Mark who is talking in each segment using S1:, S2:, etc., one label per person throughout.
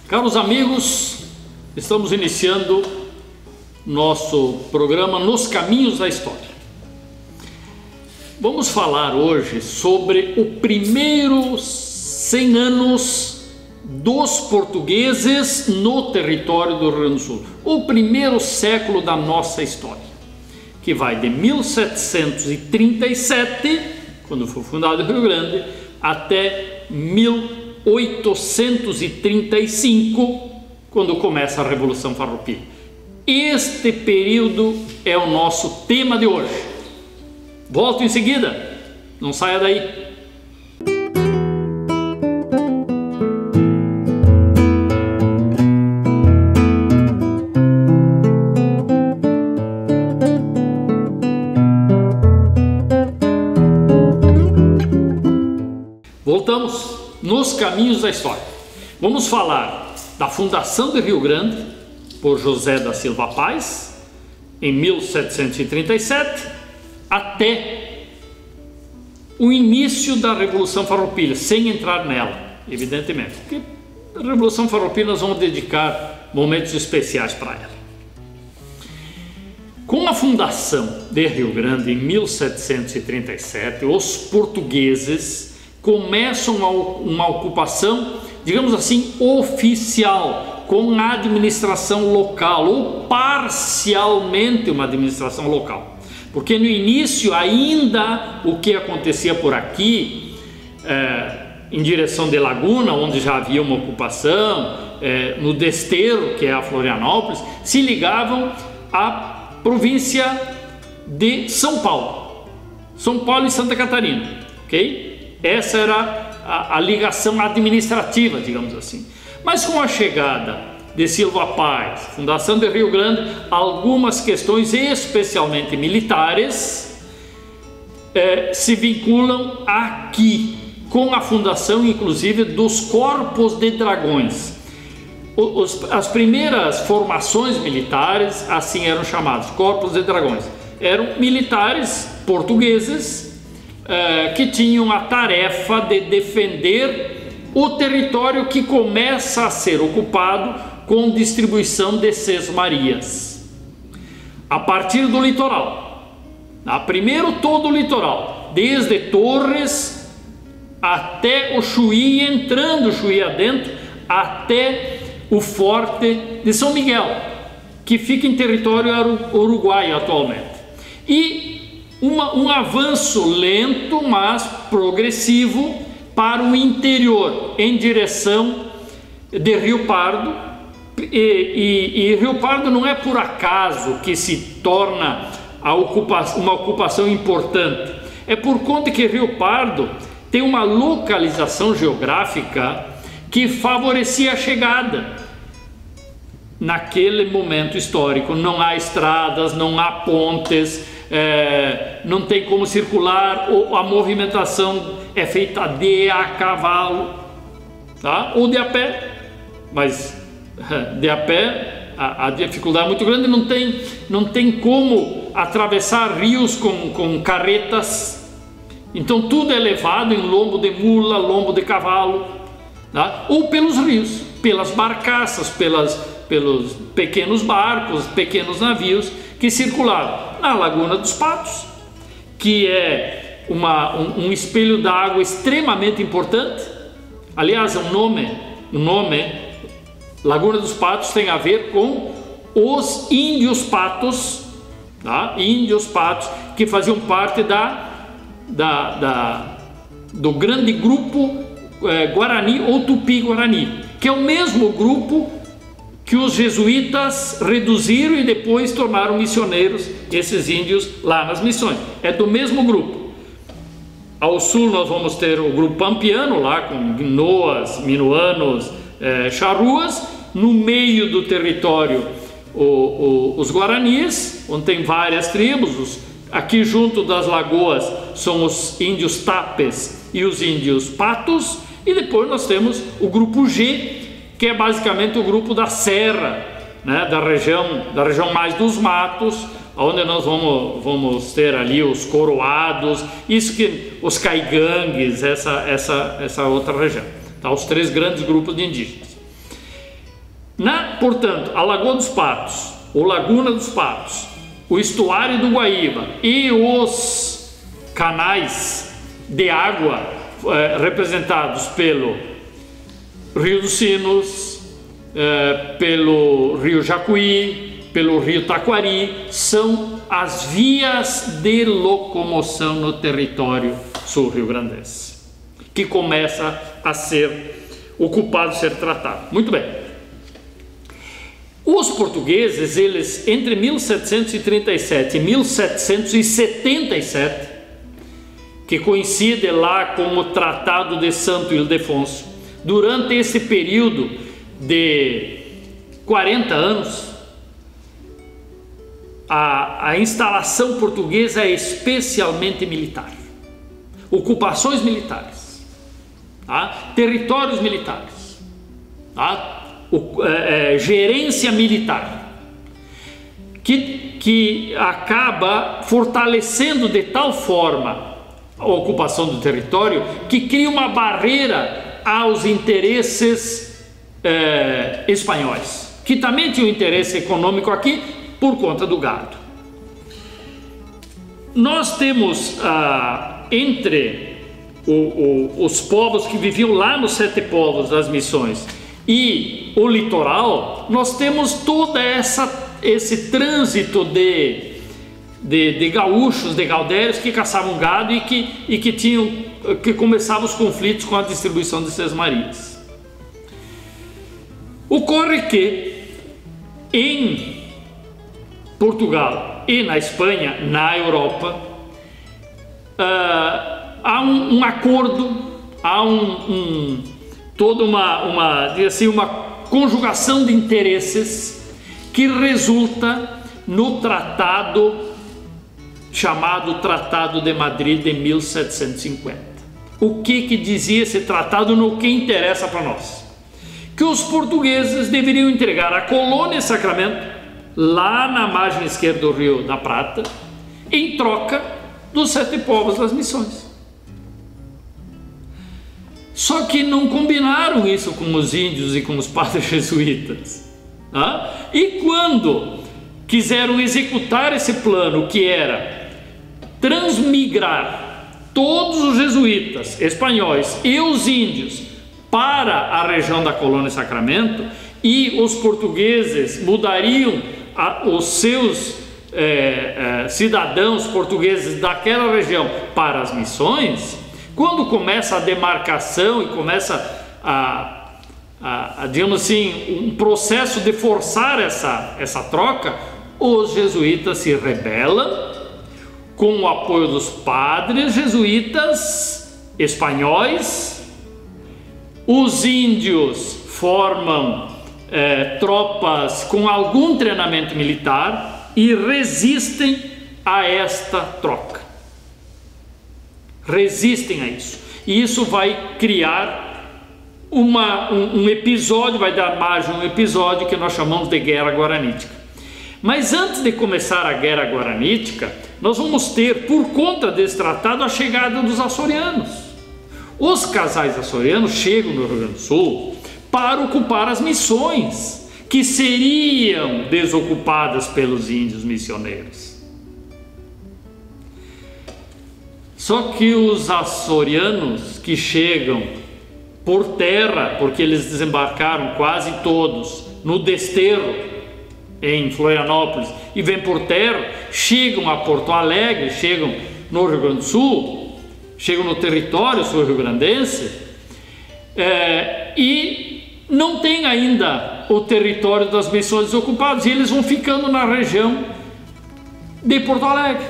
S1: Caros amigos, estamos iniciando nosso programa Nos Caminhos da História. Vamos falar hoje sobre o primeiro 100 anos dos portugueses no território do Rio Grande do Sul, o primeiro século da nossa história, que vai de 1737, quando foi fundado o Rio Grande, até 1835, quando começa a Revolução Farroupilha. Este período é o nosso tema de hoje. Volto em seguida, não saia daí. Voltamos nos caminhos da história. Vamos falar da fundação de Rio Grande por José da Silva Paz em 1737 até o início da Revolução Farroupilha, sem entrar nela, evidentemente, porque a Revolução Farroupilha nós vamos dedicar momentos especiais para ela. Com a fundação de Rio Grande em 1737, os portugueses começam uma ocupação, digamos assim, oficial, com a administração local, ou parcialmente uma administração local. Porque no início ainda o que acontecia por aqui, em direção de Laguna, onde já havia uma ocupação, no Desterro, que é a Florianópolis, se ligavam à província de São Paulo e Santa Catarina, ok? Essa era a ligação administrativa, digamos assim. Mas com a chegada de Silva Paz, fundação de Rio Grande, algumas questões, especialmente militares, se vinculam aqui, com a fundação, inclusive, dos corpos de dragões. As primeiras formações militares, assim eram chamados, corpos de dragões. Eram militares portugueses, que tinham a tarefa de defender o território que começa a ser ocupado com distribuição de sesmarias a partir do litoral. Primeiro todo o litoral, desde Torres até o Chuí, entrando o Chuí adentro até o Forte de São Miguel, que fica em território uruguaio atualmente, e um avanço lento, mas progressivo, para o interior, em direção de Rio Pardo. E Rio Pardo não é por acaso que se torna uma ocupação importante, é por conta que Rio Pardo tem uma localização geográfica que favorecia a chegada. Naquele momento histórico não há estradas, não há pontes, não tem como circular, a movimentação é feita a cavalo, tá? Ou de a pé, mas de a pé a dificuldade é muito grande, não tem como atravessar rios com carretas, então tudo é levado em lombo de mula, lombo de cavalo, tá? Ou pelos rios, pelas barcaças, pelos pequenos barcos, pequenos navios que circulavam na Laguna dos Patos, que é um espelho d'água extremamente importante. Aliás, o nome Laguna dos Patos tem a ver com os índios patos, tá? Índios patos que faziam parte do grande grupo Guarani ou Tupi-Guarani, que é o mesmo grupo que os jesuítas reduziram e depois tornaram missioneiros esses índios lá nas missões. É do mesmo grupo. Ao sul nós vamos ter o grupo Pampiano, lá com Guinoas, Minuanos, Charruas. No meio do território os Guaranis, onde tem várias tribos. Aqui junto das lagoas são os índios Tapes e os índios Patos. E depois nós temos o grupo G, que é basicamente o grupo da Serra, né, da região mais dos matos, onde nós vamos ter ali os coroados, os caigangues, essa outra região, tá? Os três grandes grupos de indígenas. Portanto, a Lagoa dos Patos, ou Laguna dos Patos, o estuário do Guaíba e os canais de água representados pelo Rio dos Sinos, pelo Rio Jacuí, pelo Rio Taquari, são as vias de locomoção no território sul-rio-grandense, que começa a ser ocupado, a ser tratado. Muito bem. Os portugueses, eles, entre 1737 e 1777, que coincide lá com o Tratado de Santo Ildefonso, durante esse período de 40 anos, a instalação portuguesa é especialmente militar. Ocupações militares, tá? Territórios militares, tá? Gerência militar, que acaba fortalecendo de tal forma a ocupação do território que cria uma barreira aos interesses espanhóis, que também tinham interesse econômico aqui por conta do gado. Nós temos entre os povos que viviam lá nos 7 povos das missões e o litoral, nós temos todo esse trânsito de gaúchos, de gaudérios que caçavam gado e que começavam os conflitos com a distribuição de sesmarias. Ocorre que em Portugal e na Espanha, na Europa, há um acordo, há toda uma conjugação de interesses que resulta no tratado chamado Tratado de Madrid de 1750. O que dizia esse tratado no que interessa para nós? Que os portugueses deveriam entregar a colônia Sacramento, lá na margem esquerda do Rio da Prata, em troca dos 7 povos das missões. Só que não combinaram isso com os índios e com os padres jesuítas. E quando quiseram executar esse plano, que era transmigrar todos os jesuítas espanhóis e os índios para a região da colônia Sacramento, e os portugueses mudariam os seus cidadãos portugueses daquela região para as missões, quando começa a demarcação e começa digamos assim, um processo de forçar essa troca, os jesuítas se rebelam com o apoio dos padres jesuítas espanhóis. Os índios formam tropas com algum treinamento militar e resistem a esta troca. Resistem a isso. E isso vai criar um episódio, vai dar margem a um episódio que nós chamamos de Guerra Guaranítica. Mas antes de começar a Guerra Guaranítica, nós vamos ter, por conta desse tratado, a chegada dos açorianos. Os casais açorianos chegam no Rio Grande do Sul para ocupar as missões que seriam desocupadas pelos índios missioneiros. Só que os açorianos que chegam por terra, porque eles desembarcaram quase todos no Desterro, em Florianópolis, e vêm por terra, chegam a Porto Alegre, chegam no Rio Grande do Sul, chegam no território sul-rio-grandense, e não tem ainda o território das missões ocupadas, e eles vão ficando na região de Porto Alegre.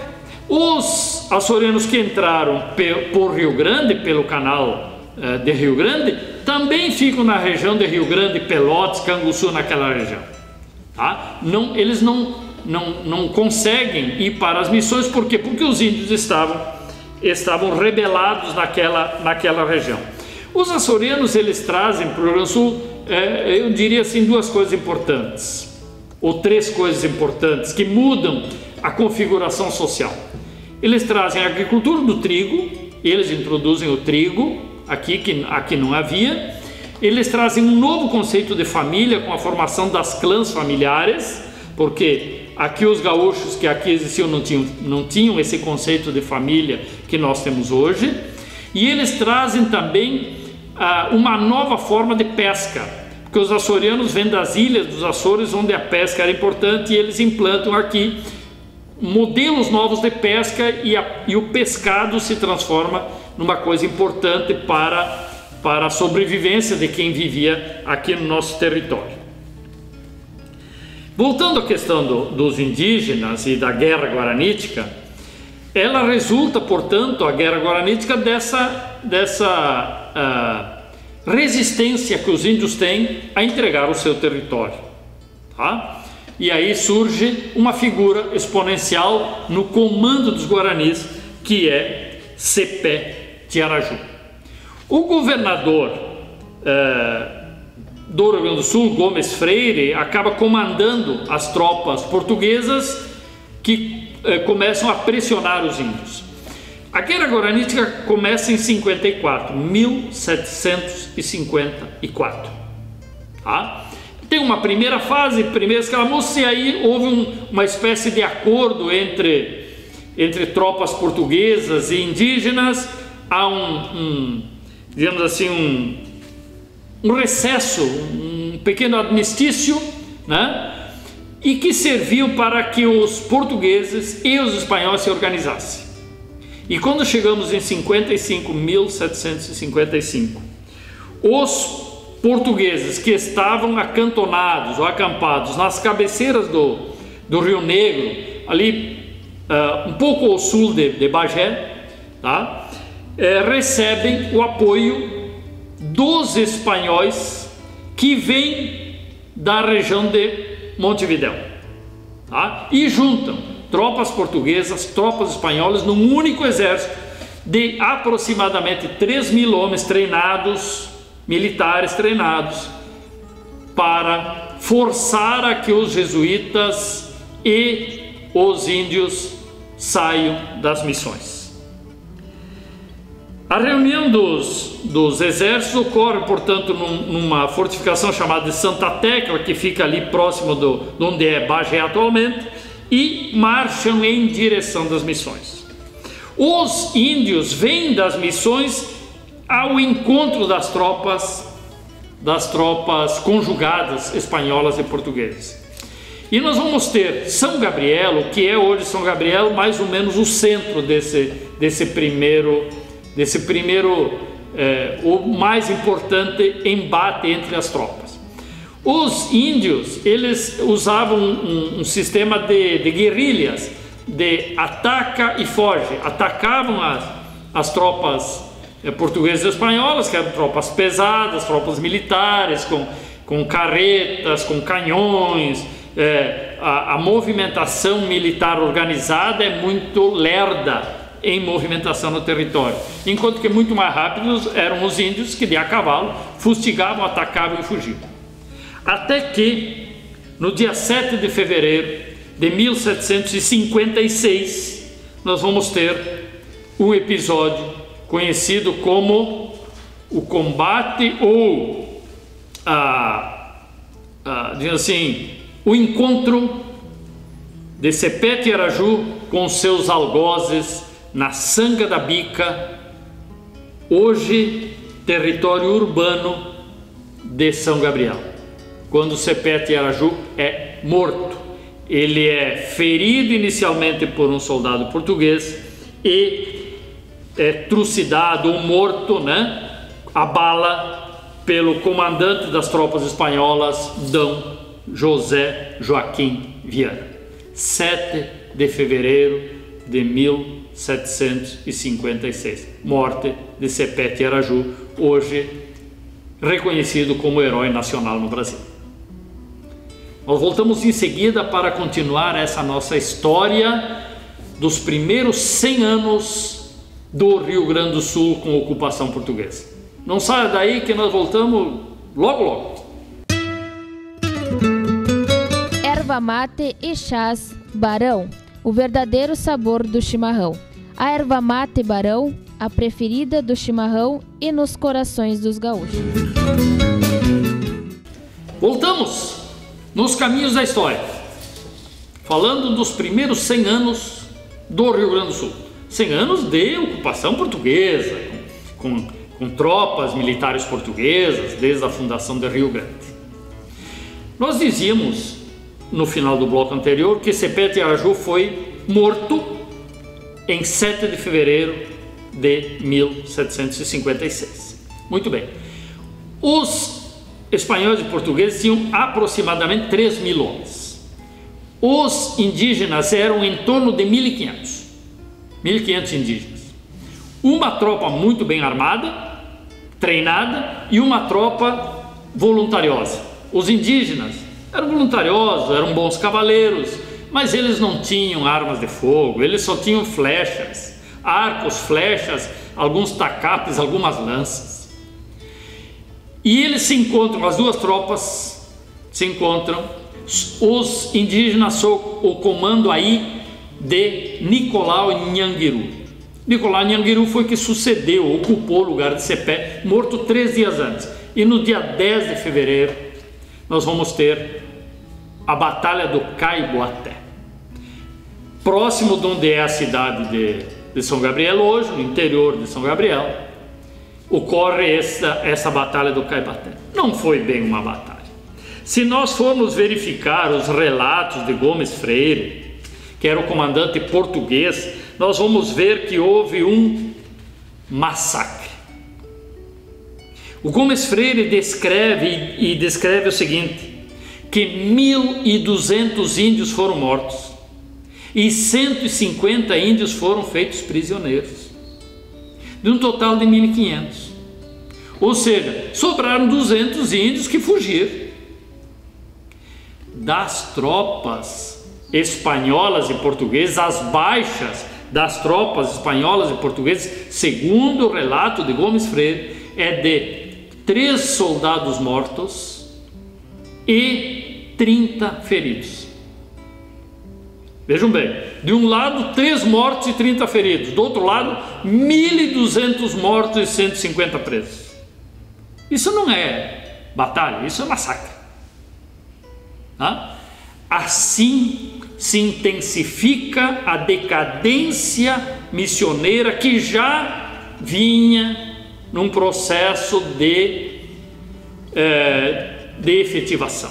S1: Os açorianos que entraram por Rio Grande, pelo canal de Rio Grande, também ficam na região de Rio Grande, Pelotas, Canguçu, naquela região. Tá? Eles não conseguem ir para as missões, por quê? Porque os índios estavam rebelados naquela região. Os açorianos, eles trazem para o Rio Grande do Sul, eu diria assim, 2 coisas importantes, ou 3 coisas importantes que mudam a configuração social. Eles trazem a agricultura do trigo, eles introduzem o trigo aqui, que aqui não havia, Eles trazem um novo conceito de família com a formação das clãs familiares, porque aqui os gaúchos que aqui existiam não tinham esse conceito de família que nós temos hoje. E eles trazem também uma nova forma de pesca, porque os açorianos vêm das ilhas dos Açores, onde a pesca era importante, e eles implantam aqui modelos novos de pesca, e o pescado se transforma numa coisa importante para a sobrevivência de quem vivia aqui no nosso território. Voltando à questão dos indígenas e da guerra guaranítica, ela resulta, portanto, a guerra guaranítica dessa resistência que os índios têm a entregar o seu território, tá? E aí surge uma figura exponencial no comando dos guaranis, que é Cepé Tiaraju. O governador do Rio Grande do Sul, Gomes Freire, acaba comandando as tropas portuguesas que começam a pressionar os índios. A Guerra Guaranítica começa em 1754. Tá? Tem uma primeira fase, primeira escaramuça, e aí houve uma espécie de acordo entre tropas portuguesas e indígenas. Há digamos assim, um recesso, um pequeno armistício, né? E que serviu para que os portugueses e os espanhóis se organizassem. E quando chegamos em 1755, os portugueses que estavam acantonados ou acampados nas cabeceiras do Rio Negro, ali um pouco ao sul de Bagé, tá? Recebem o apoio dos espanhóis que vêm da região de Montevidéu, tá? E juntam tropas portuguesas, tropas espanholas num único exército de aproximadamente 3.000 homens treinados, militares treinados, para forçar a que os jesuítas e os índios saiam das missões. A reunião dos exércitos ocorre, portanto, numa fortificação chamada de Santa Tecla, que fica ali próximo de onde é Bagé atualmente, e marcham em direção das missões. Os índios vêm das missões ao encontro das tropas conjugadas espanholas e portuguesas. E nós vamos ter São Gabriel, o que é hoje São Gabriel, mais ou menos o centro desse primeiro, o mais importante embate entre as tropas. Os índios, eles usavam um sistema de guerrilhas, de ataca e foge. Atacavam as tropas portuguesas e espanholas, que eram tropas pesadas, tropas militares, com carretas, com canhões. A movimentação militar organizada é muito lerda em movimentação no território, enquanto que muito mais rápidos eram os índios, que de a cavalo fustigavam, atacavam e fugiam. Até que, no dia 7 de fevereiro de 1756, nós vamos ter um episódio conhecido como o combate ou digamos assim, o encontro de Cepé Tiaraju com seus algozes na Sanga da Bica, hoje território urbano de São Gabriel, quando Cepé Tiaraju é morto. Ele é ferido inicialmente por um soldado português e é trucidado ou morto, né, a bala, pelo comandante das tropas espanholas, D. José Joaquim Viana, 7 de fevereiro de 1756, morte de Cepé Tiaraju, hoje reconhecido como herói nacional no Brasil. Nós voltamos em seguida para continuar essa nossa história dos primeiros 100 anos do Rio Grande do Sul com ocupação portuguesa. Não saia daí que nós voltamos logo logo.
S2: Erva mate e chás Barão, o verdadeiro sabor do chimarrão. A erva mate Barão a preferida do chimarrão e nos corações dos gaúchos.
S1: Voltamos nos caminhos da história, falando dos primeiros 100 anos do Rio Grande do Sul. 100 anos de ocupação portuguesa, com tropas militares portuguesas, desde a fundação do Rio Grande. Nós dizíamos, no final do bloco anterior, que Cepete Araju foi morto em 7 de fevereiro de 1756. Muito bem. Os espanhóis e portugueses tinham aproximadamente 3.000 homens. Os indígenas eram em torno de 1.500. 1.500 indígenas. Uma tropa muito bem armada, treinada, e uma tropa voluntariosa. Os indígenas eram voluntariosos, eram bons cavaleiros, mas eles não tinham armas de fogo, eles só tinham flechas, arcos, flechas, alguns tacapes, algumas lanças. E eles se encontram, as duas tropas se encontram, os indígenas sob o comando aí de Nicolau Nhanguiru. Nicolau Nhanguiru foi que sucedeu, ocupou o lugar de Cepete, morto 3 dias antes. E no dia 10 de fevereiro nós vamos ter a Batalha do Caiboaté, próximo de onde é a cidade de São Gabriel hoje, no interior de São Gabriel, ocorre essa Batalha do Caiboaté. Não foi bem uma batalha. Se nós formos verificar os relatos de Gomes Freire, que era o comandante português, nós vamos ver que houve um massacre. O Gomes Freire descreve o seguinte, que 1.200 índios foram mortos e 150 índios foram feitos prisioneiros, de um total de 1.500. Ou seja, sobraram 200 índios que fugiram. Das tropas espanholas e portuguesas, as baixas das tropas espanholas e portuguesas, segundo o relato de Gomes Freire, é de 3 soldados mortos e 30 feridos. Vejam bem, de um lado 3 mortos e 30 feridos, do outro lado 1.200 mortos e 150 presos. Isso não é batalha, isso é massacre. Assim se intensifica a decadência missioneira que já vinha num processo de efetivação.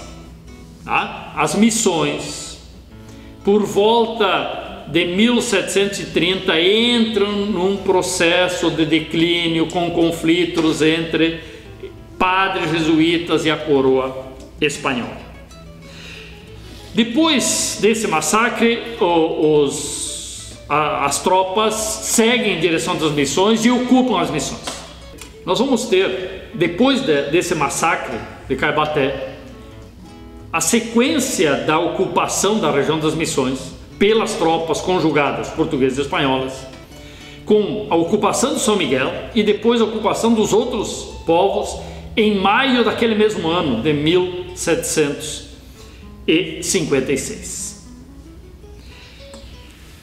S1: As missões, por volta de 1730, entram num processo de declínio, com conflitos entre padres jesuítas e a coroa espanhola. Depois desse massacre, as tropas seguem em direção das missões e ocupam as missões. Nós vamos ter, depois desse massacre de Caiboaté, a sequência da ocupação da região das missões pelas tropas conjugadas portuguesas e espanholas, com a ocupação de São Miguel e depois a ocupação dos outros povos em maio daquele mesmo ano, de 1756.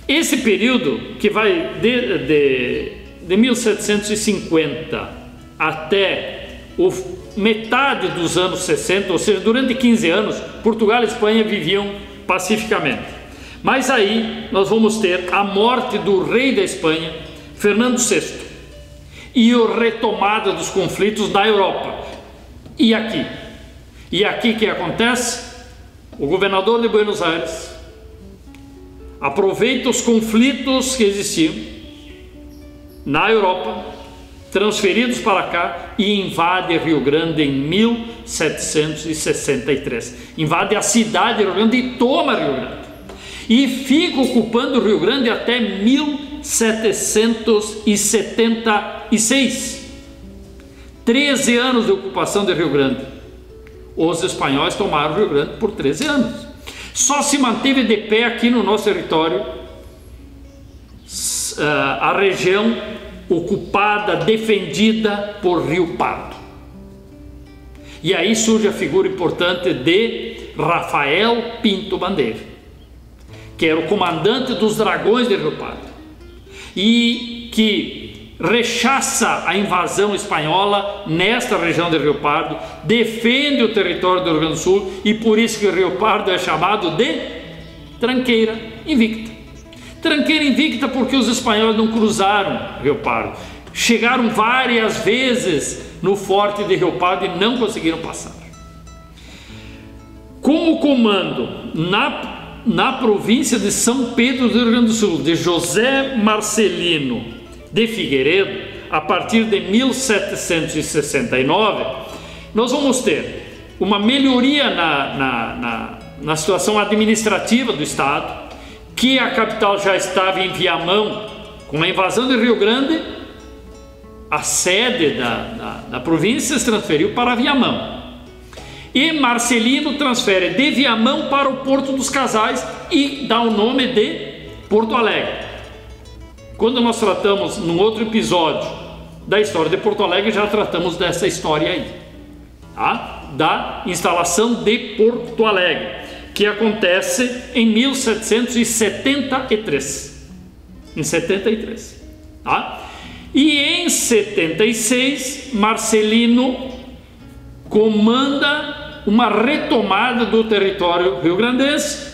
S1: Esse período, que vai de 1750 até metade dos anos 60, ou seja, durante 15 anos, Portugal e Espanha viviam pacificamente. Mas aí nós vamos ter a morte do rei da Espanha, Fernando VI, e a retomada dos conflitos na Europa. E aqui que acontece? O governador de Buenos Aires aproveita os conflitos que existiam na Europa, transferidos para cá, e invade Rio Grande em 1763. Invade a cidade de Rio Grande e toma Rio Grande. E fica ocupando o Rio Grande até 1776. 13 anos de ocupação de Rio Grande. Os espanhóis tomaram o Rio Grande por 13 anos. Só se manteve de pé aqui no nosso território a região ocupada, defendida por Rio Pardo. E aí surge a figura importante de Rafael Pinto Bandeira, que era o comandante dos dragões de Rio Pardo, e que rechaça a invasão espanhola nesta região do Rio Pardo, defende o território do Rio Grande do Sul, e por isso que o Rio Pardo é chamado de tranqueira invicta. Tranqueira invicta porque os espanhóis não cruzaram o Rio Pardo, chegaram várias vezes no forte de Rio Pardo e não conseguiram passar. Com o comando na província de São Pedro do Rio Grande do Sul, de José Marcelino de Figueiredo, a partir de 1769, nós vamos ter uma melhoria na situação administrativa do Estado, que a capital já estava em Viamão. Com a invasão do Rio Grande, a sede da província se transferiu para Viamão. E Marcelino transfere de Viamão para o Porto dos Casais e dá o nome de Porto Alegre. Quando nós tratamos num outro episódio da história de Porto Alegre, já tratamos dessa história aí, tá? Da instalação de Porto Alegre, que acontece em 1773. Em 73, tá? E em 76, Marcelino comanda uma retomada do território rio-grandense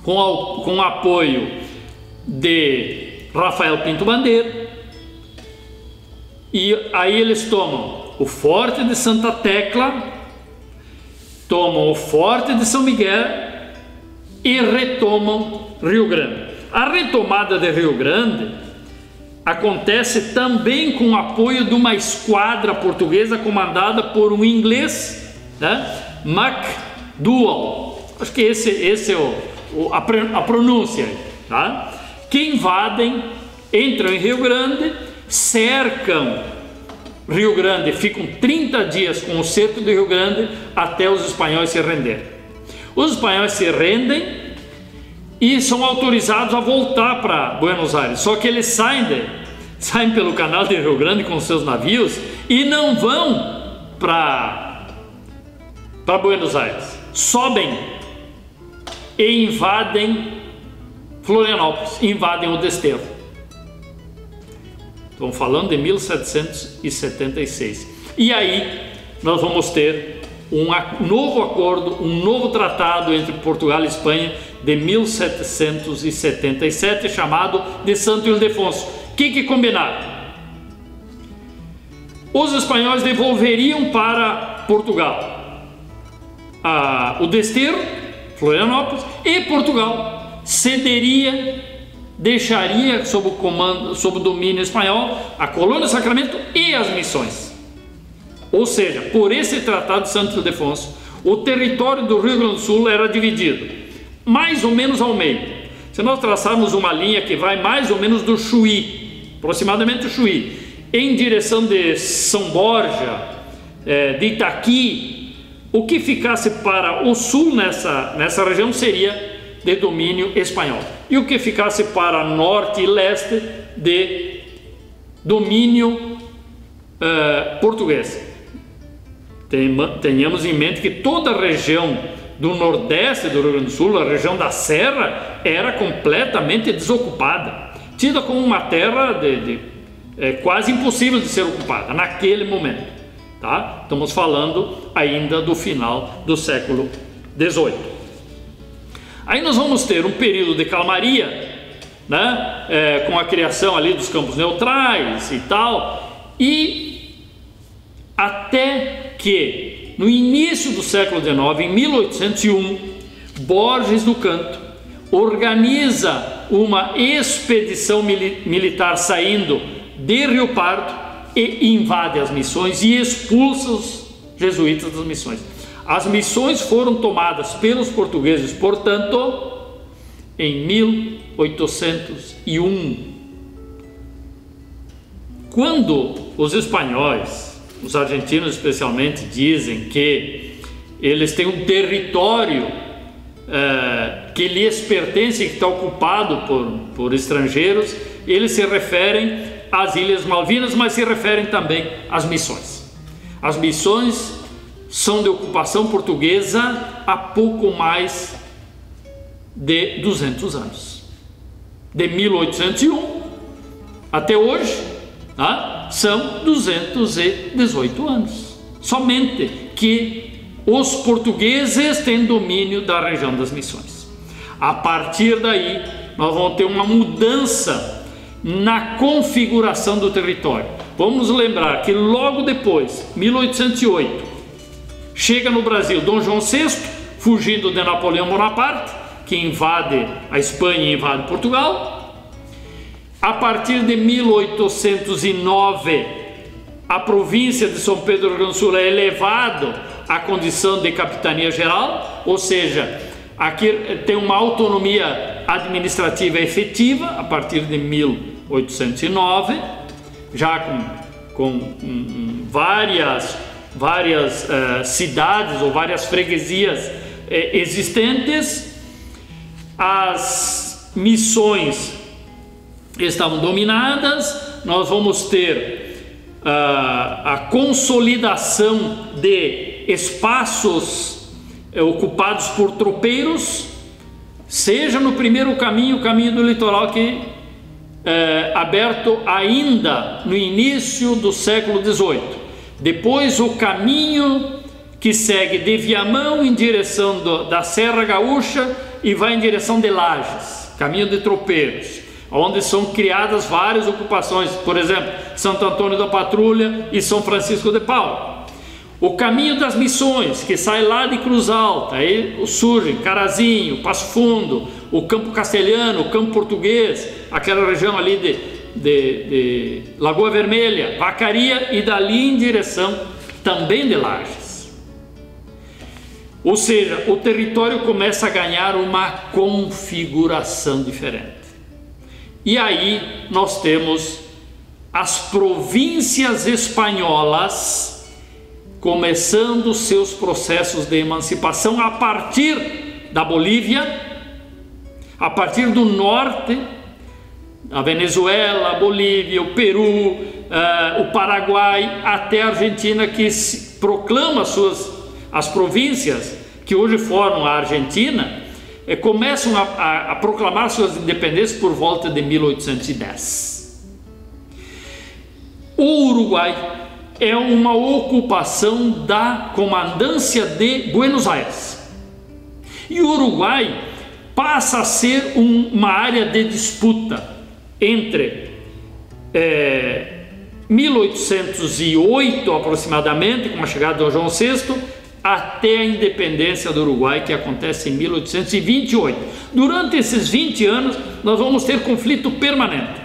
S1: com apoio de Rafael Pinto Bandeira, e aí eles tomam o Forte de Santa Tecla, tomam o Forte de São Miguel e retomam Rio Grande. A retomada de Rio Grande acontece também com o apoio de uma esquadra portuguesa comandada por um inglês, né? MacDougall, acho que esse é a pronúncia, tá? Que invadem, entram em Rio Grande, cercam Rio Grande, ficam 30 dias com o cerco de Rio Grande até os espanhóis se renderem. Os espanhóis se rendem e são autorizados a voltar para Buenos Aires, só que eles saem pelo canal de Rio Grande com seus navios e não vão para Buenos Aires, sobem e invadem Florianópolis, invadem o Desterro. Estamos falando de 1776. E aí nós vamos ter um novo acordo, um novo tratado entre Portugal e Espanha de 1777, chamado de Santo Ildefonso. O que combinaram? Os espanhóis devolveriam para Portugal o Desterro, Florianópolis, e Portugal deixaria sob o domínio espanhol a colônia Sacramento e as missões. Ou seja, por esse tratado de Santo Ildefonso, o território do Rio Grande do Sul era dividido mais ou menos ao meio. Se nós traçarmos uma linha que vai mais ou menos do Chuí, aproximadamente o Chuí, em direção de São Borja, de Itaqui, o que ficasse para o sul nessa região seria de domínio espanhol, e o que ficasse para norte e leste de domínio português. Tenhamos em mente que toda a região do nordeste do Rio Grande do Sul, a região da Serra, era completamente desocupada, tida como uma terra quase impossível de ser ocupada naquele momento, tá? Estamos falando ainda do final do século XVIII. Aí nós vamos ter um período de calmaria, né? Com a criação ali dos campos neutrais e tal, e até que no início do século XIX, em 1801, Borges do Canto organiza uma expedição militar saindo de Rio Pardo e invade as missões e expulsa os jesuítas das missões. As missões foram tomadas pelos portugueses, portanto, em 1801. Quando os espanhóis, os argentinos especialmente, dizem que eles têm um território que lhes pertence e que está ocupado por estrangeiros, eles se referem às Ilhas Malvinas, mas se referem também às missões. As missões são de ocupação portuguesa há pouco mais de 200 anos. De 1801 até hoje, tá? São 218 anos, somente que os portugueses têm domínio da região das Missões. A partir daí, nós vamos ter uma mudança na configuração do território. Vamos lembrar que logo depois, 1808, chega no Brasil Dom João VI, fugindo de Napoleão Bonaparte, que invade a Espanha e invade Portugal. A partir de 1809, a província de São Pedro do Rio Grande do Sul é elevado à condição de capitania geral, ou seja, aqui tem uma autonomia administrativa efetiva a partir de 1809, já com várias cidades ou várias freguesias existentes. As missões estavam dominadas. Nós vamos ter a consolidação de espaços ocupados por tropeiros, seja no primeiro caminho, o caminho do litoral, que aberto ainda no início do século XVIII. Depois o caminho que segue de Viamão em direção da Serra Gaúcha e vai em direção de Lages, caminho de tropeiros, onde são criadas várias ocupações, por exemplo, Santo Antônio da Patrulha e São Francisco de Paula. O caminho das Missões, que sai lá de Cruz Alta, aí surge Carazinho, Passo Fundo, o Campo Castelhano, o Campo Português, aquela região ali de Lagoa Vermelha, Vacaria, e dali em direção também de Lages. Ou seja, o território começa a ganhar uma configuração diferente. E aí nós temos as províncias espanholas começando seus processos de emancipação a partir da Bolívia, a partir do norte, a Venezuela, a Bolívia, o Peru, o Paraguai, até a Argentina, que proclama as províncias que hoje formam a Argentina, começam a proclamar suas independências por volta de 1810. O Uruguai é uma ocupação da Comandância de Buenos Aires. E o Uruguai passa a ser uma área de disputa entre 1808 aproximadamente, com a chegada de Dom João VI, até a independência do Uruguai, que acontece em 1828. Durante esses 20 anos, nós vamos ter conflito permanente.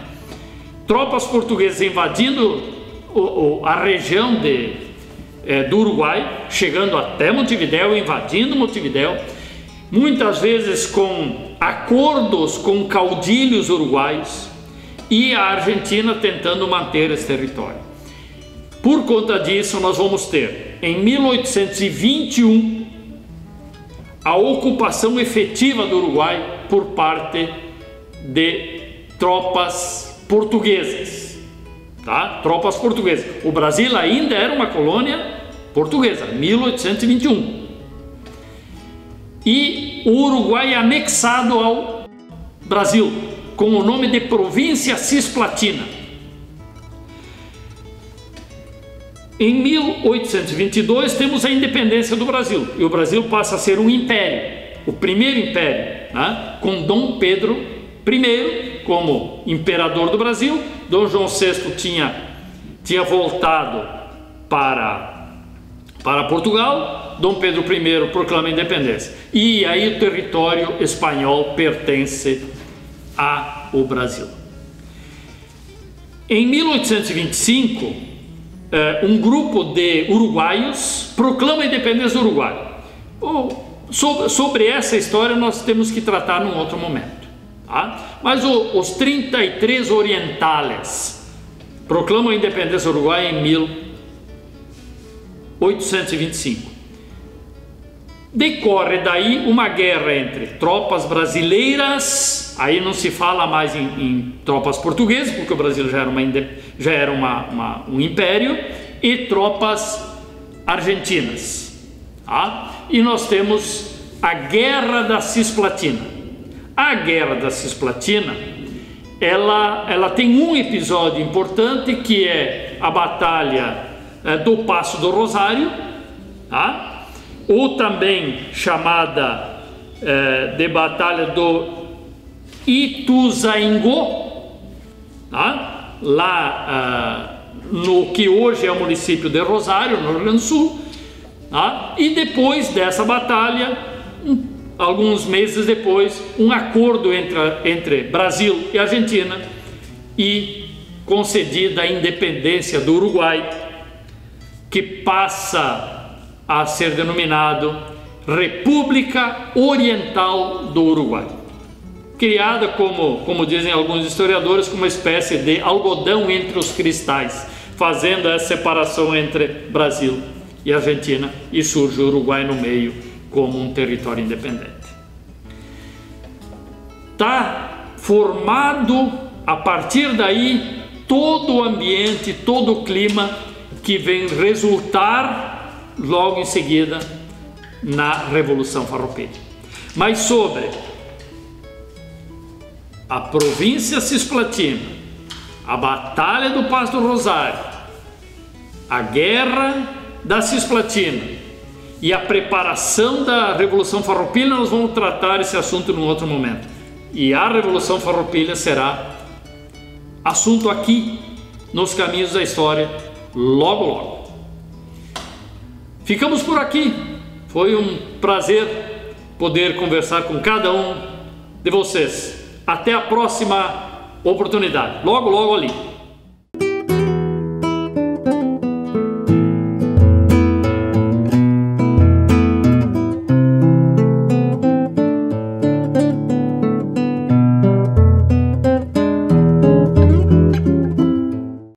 S1: Tropas portuguesas invadindo a região do Uruguai, chegando até Montevidéu, invadindo Montevidéu, muitas vezes com acordos com caudilhos uruguaios, e a Argentina tentando manter esse território. Por conta disso, nós vamos ter, em 1821, a ocupação efetiva do Uruguai por parte de tropas portuguesas. Tá? Tropas portuguesas. O Brasil ainda era uma colônia portuguesa, 1821. E o Uruguai anexado ao Brasil, com o nome de Província Cisplatina. Em 1822 temos a independência do Brasil, e o Brasil passa a ser um império, o primeiro império, né? Com Dom Pedro I como imperador do Brasil. Dom João VI tinha voltado para Portugal. Dom Pedro I proclama a independência, e aí o território espanhol pertence ao Brasil. Em 1825, um grupo de uruguaios proclama a independência do Uruguai. Sobre essa história nós temos que tratar num outro momento, tá? Mas os 33 orientales proclamam a independência do Uruguai em 1825. Decorre daí uma guerra entre tropas brasileiras, aí não se fala mais em tropas portuguesas, porque o Brasil já era um império, e tropas argentinas, tá? E nós temos a Guerra da Cisplatina. A Guerra da Cisplatina ela tem um episódio importante, que é a batalha do Passo do Rosário, tá? Ou também chamada de batalha do Ituzaingó, tá? Lá no que hoje é o município de Rosário, no Rio Grande do Sul, tá? E depois dessa batalha, alguns meses depois, um acordo entre Brasil e Argentina, e concedida a independência do Uruguai, que passa a ser denominado República Oriental do Uruguai, criada, como dizem alguns historiadores, como uma espécie de algodão entre os cristais, fazendo essa separação entre Brasil e Argentina, e surge o Uruguai no meio como um território independente. Está formado a partir daí todo o ambiente, todo o clima que vem resultar logo em seguida na Revolução Farroupilha. Mas sobre a província cisplatina, a Batalha do Passo do Rosário, a Guerra da Cisplatina e a preparação da Revolução Farroupilha, nós vamos tratar esse assunto num outro momento. E a Revolução Farroupilha será assunto aqui nos Caminhos da História logo logo. Ficamos por aqui. Foi um prazer poder conversar com cada um de vocês. Até a próxima oportunidade. Logo ali.